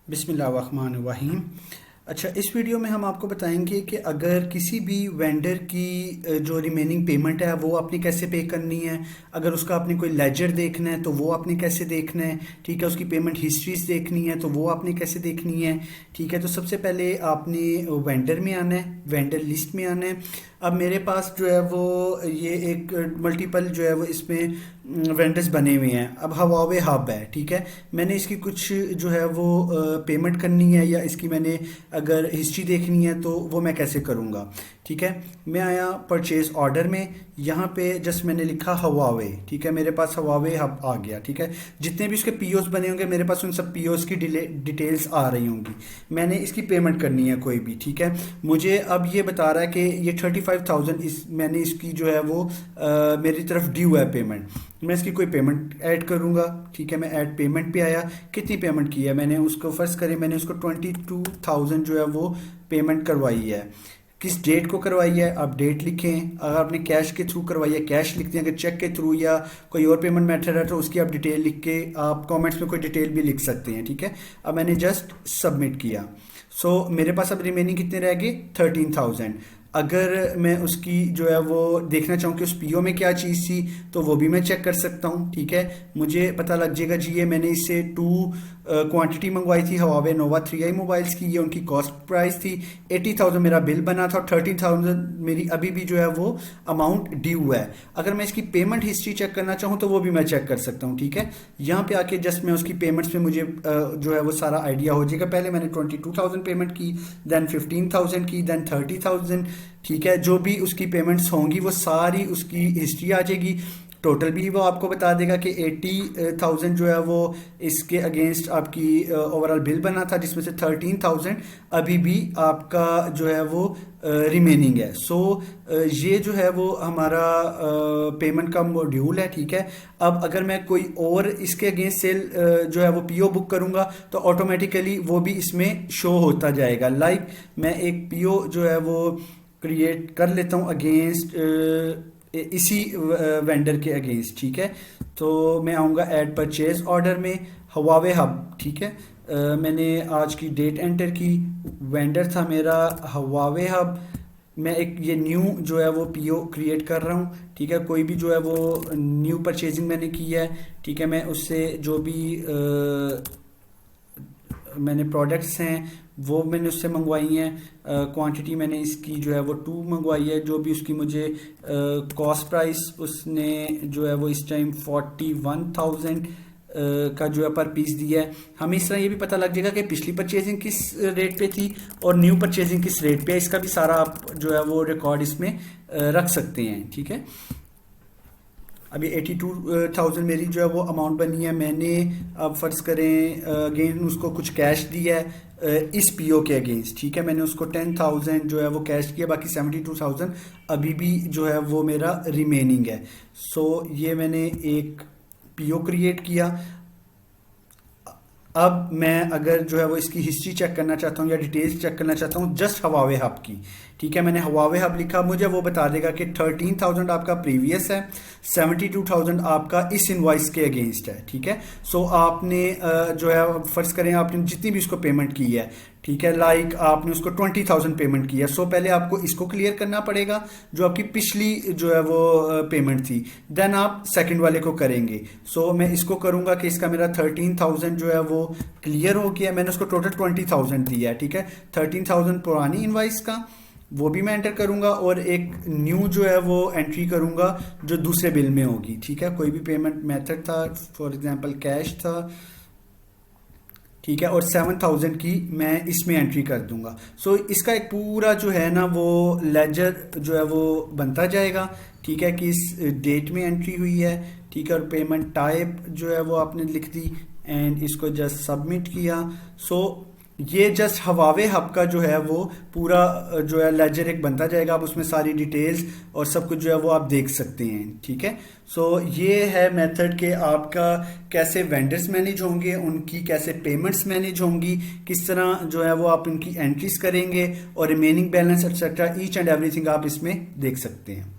बिस्मिल्लाहिर्रहमानिर्रहीम। अच्छा, इस वीडियो में हम आपको बताएंगे कि अगर किसी भी वेंडर की जो रिमेनिंग पेमेंट है वो आपने कैसे पे करनी है। अगर उसका आपने कोई लेजर देखना है तो वो आपने कैसे देखना है। ठीक है, उसकी पेमेंट हिस्ट्रीज देखनी है तो वो आपने कैसे देखनी है। ठीक है, तो सबसे पहले आपने वेंडर में आना है, वेंडर लिस्ट में आना है। अब मेरे पास जो है वो ये एक मल्टीपल जो है वो इसमें वेंडर्स बने हुए हैं। अब हवावे हब है, ठीक है। मैंने इसकी कुछ जो है वो पेमेंट करनी है या इसकी मैंने अगर हिस्ट्री देखनी है तो वो मैं कैसे करूँगा। ठीक है, मैं आया परचेज ऑर्डर में, यहाँ पे जस्ट मैंने लिखा हवावे। ठीक है, मेरे पास हवावे हब आ गया। ठीक है, जितने भी उसके पीओस बने होंगे मेरे पास उन सब पीओस की डिटेल्स आ रही होंगी। मैंने इसकी पेमेंट करनी है कोई भी। ठीक है, मुझे अब ये बता रहा है कि ये 35,000 मैंने इसकी जो है वो मेरी तरफ ड्यू है पेमेंट। मैं इसकी कोई पेमेंट ऐड करूँगा। ठीक है, मैं ऐड पेमेंट पे आया। कितनी पेमेंट की है मैंने उसको, फर्स्ट करें मैंने उसको 22,000 जो है वो पेमेंट करवाई है। किस डेट को करवाई है आप डेट लिखें। अगर आपने कैश के थ्रू करवाई है कैश लिख दें, अगर चेक के थ्रू या कोई और पेमेंट मेथड है तो उसकी आप डिटेल लिख के आप कमेंट्स में कोई डिटेल भी लिख सकते हैं। ठीक है, अब मैंने जस्ट सबमिट किया। मेरे पास अब रिमेनिंग कितने रह गए, 13,000। अगर मैं उसकी जो है वो देखना चाहूँ कि उस पीओ में क्या चीज़ थी तो वो भी मैं चेक कर सकता हूँ। ठीक है, मुझे पता लग जाएगा जी ये मैंने इससे 2 क्वांटिटी मंगवाई थी हवावे नोवा 3i मोबाइल्स की। ये उनकी कॉस्ट प्राइस थी। 80,000 मेरा बिल बना था और 13,000 मेरी अभी भी जो है वो अमाउंट ड्यू है। अगर मैं इसकी पेमेंट हिस्ट्री चेक करना चाहूँ तो वो भी मैं चेक कर सकता हूँ। ठीक है, यहाँ पे आके जस्ट मैं उसकी पेमेंट्स में मुझे जो है वो सारा आइडिया हो जाएगा। पहले मैंने 22,000 पेमेंट की, देन 15,000 की, देन 30,000। ठीक है, जो भी उसकी पेमेंट्स होंगी वो सारी उसकी हिस्ट्री आ जाएगी। टोटल भी वो आपको बता देगा कि 80,000 जो है वो इसके अगेंस्ट आपकी ओवरऑल बिल बना था, जिसमें से 13,000 अभी भी आपका जो है वो रिमेनिंग है। ये जो है वो हमारा पेमेंट का मॉड्यूल है। ठीक है, अब अगर मैं कोई और इसके अगेंस्ट सेल जो है वो पीओ बुक करूंगा तो ऑटोमेटिकली वो भी इसमें शो होता जाएगा। लाइक मैं एक पीओ जो है वो क्रिएट कर लेता हूँ अगेंस्ट इसी वेंडर के अगेंस्ट। ठीक है, तो मैं आऊँगा ऐड परचेज ऑर्डर में हवावे हब। ठीक है, मैंने आज की डेट एंटर की, वेंडर था मेरा हवावे हब। मैं एक ये न्यू जो है वो पीओ क्रिएट कर रहा हूँ। ठीक है, कोई भी जो है वो न्यू परचेजिंग मैंने की है। ठीक है, मैं उससे जो भी मैंने प्रोडक्ट्स हैं वो मैंने उससे मंगवाई हैं। क्वांटिटी मैंने इसकी जो है वो 2 मंगवाई है। जो भी उसकी मुझे कॉस्ट प्राइस उसने जो है वो इस टाइम 41,000 का जो है पर पीस दिया है। हमें इस तरह ये भी पता लग जाएगा कि पिछली परचेजिंग किस रेट पे थी और न्यू परचेजिंग किस रेट पे है। इसका भी सारा आप जो है वो रिकॉर्ड इसमें रख सकते हैं। ठीक है, अभी 82,000 मेरी जो है वो अमाउंट बनी है। मैंने अब फर्ज करें अगेन उसको कुछ कैश दिया है इस पीओ के अगेंस्ट। ठीक है, मैंने उसको 10,000 जो है वो कैश किया, बाकी 72,000 अभी भी जो है वो मेरा रिमेनिंग है। ये मैंने एक पीओ क्रिएट किया। अब मैं अगर जो है वो इसकी हिस्ट्री चेक करना चाहता हूँ या डिटेल्स चेक करना चाहता हूँ जस्ट हवावे हब की। ठीक है, मैंने हवावे हब लिखा, मुझे वो बता देगा कि 13,000 आपका प्रीवियस है, 72,000 आपका इस इनवॉइस के अगेंस्ट है। ठीक है, आपने जो है फर्ज करें आपने जितनी भी उसको पेमेंट की है। ठीक है, लाइक आपने उसको 20,000 पेमेंट की है। पहले आपको इसको क्लियर करना पड़ेगा जो आपकी पिछली जो है वो पेमेंट थी, देन आप सेकंड वाले को करेंगे। मैं इसको करूंगा कि इसका मेरा 13,000 जो है वो क्लियर हो गया। मैंने उसको टोटल 20,000 दिया है। ठीक है, 13,000 पुरानी इनवाइस का वो भी मैं एंटर करूंगा और एक न्यू जो है वो एंट्री करूंगा जो दूसरे बिल में होगी। ठीक है, कोई भी पेमेंट मेथड था, फॉर एग्जांपल कैश था। ठीक है, और 7,000 की मैं इसमें एंट्री कर दूंगा। इसका एक पूरा जो है ना वो लेजर जो है वो बनता जाएगा। ठीक है, कि इस डेट में एंट्री हुई है। ठीक है, और पेमेंट टाइप जो है वो आपने लिख दी एंड इसको जस्ट सबमिट किया। ये जस्ट हवावे हब का जो है वो पूरा जो है लेजर एक बनता जाएगा। आप उसमें सारी डिटेल्स और सब कुछ जो है वो आप देख सकते हैं। ठीक है, ये है मेथड के आपका कैसे वेंडर्स मैनेज होंगे, उनकी कैसे पेमेंट्स मैनेज होंगी, किस तरह जो है वो आप उनकी एंट्रीज करेंगे और remaining balance etcetera each and everything आप इसमें देख सकते हैं।